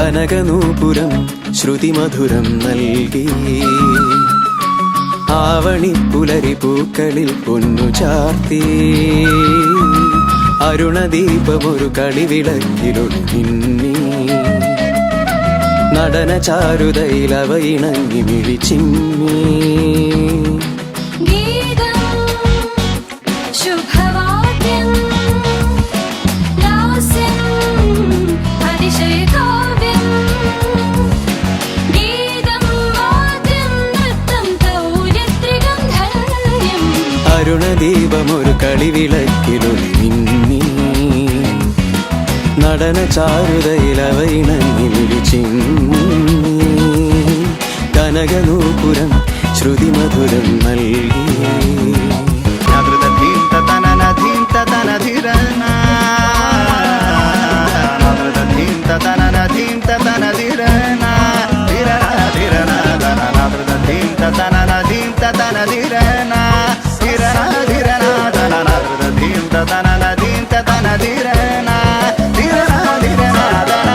കനകനൂപുരം ശ്രുതിമധുരം നൽകി ആവണി പുലരി പൂക്കളിൽ പൊന്നു ചാർത്തി അരുണദീപമൊരു കളിവിളക്കിലൊളിന്നി നടന ചാരുതയിലവ ഇണങ്ങി മിഴിച്ചിമ്മി അരുണദീപമൊരു കളിവിളക്കിലൊളിന്നി നടന ചാരുതയിലവ ഇണങ്ങി മിഴിച്ചിമ്മി കനകനൂപുരം ശ്രുതിമധുരം നൽകി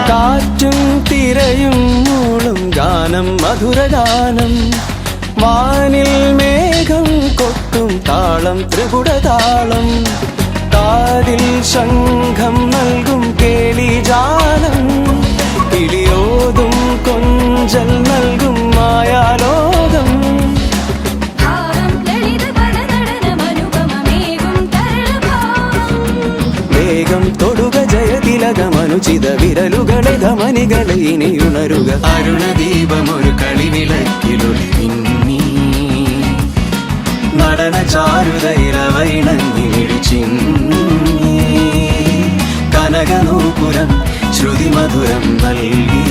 കാറ്റും തിരയും മൂളും ഗാനം മധുരഗാനം വാനിൽ മേഘം കൊട്ടും താളം ത്രിപുടതാളം കാതിൽ ശംഖം നൽകും കേളിജാലം കിളിയോതും കൊഞ്ചൽ നൽകും മായാലോകം വേഗം തൊടുക ജയതിലകമനുചിത വിരലുകളെ ധമനികളെ ഇനിയുണരുക അരുണദീപമൊരു കളിവിളക്കിലൊളിന്നി നടന ചാരുതയിലവ ഇണങ്ങി മിഴിച്ചിമ്മി കനകനൂപുരം ശ്രുതിമധുരം നൽകി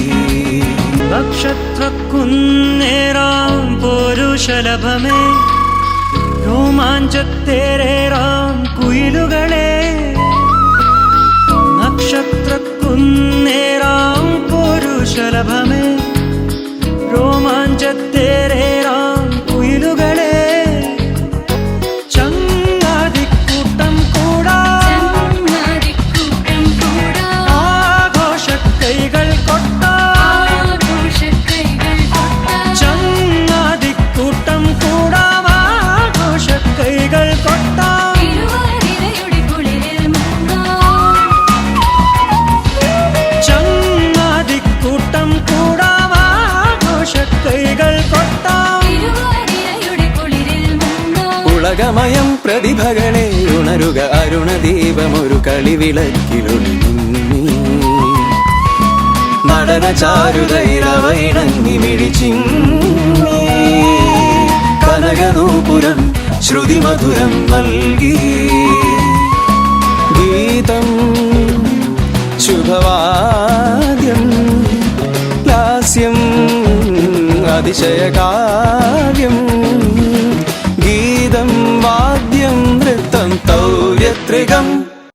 നക്ഷത്രക്കുന്നേറാം പോരുഷലഭമേ രോമാഞ്ചത്തേറേറാം കുയിലുകളെ നക്ഷത്രക്കുന്നേറാം പോരുഷലഭമേ രോമാഞ്ചത്തേറേറാം കുയിലുകളെ ചങ്ങാതിക്കൂട്ടം കൂടാ ആഘോഷക്കൈകൾ കൊട്ടാ ചങ്ങാതിക്കൂട്ടം കൂടാം ആഘോഷക്കൈകൾ കൊട്ടാ ചങ്ങാതിക്കൂട്ടം കൂടാം ആഘോഷക്കൈകൾ കൊട്ടാ ഉലകമയം പ്രതിഭകളെ ഉണരുക അരുണദീപമൊരു കളിവിളക്കിലൊളിന്നി നടന ചാരുതയിലവ ഇണങ്ങി മിഴിച്ചിമ്മി കനകനൂപുരം ശ്രുതിമധുരം നൽകി ഗീതം ശുഭവാദ്യം ലാസ്യം അതിശയകാവ്യം ഗീതം വാദ്യം നൃത്തം തൗര്യത്രികം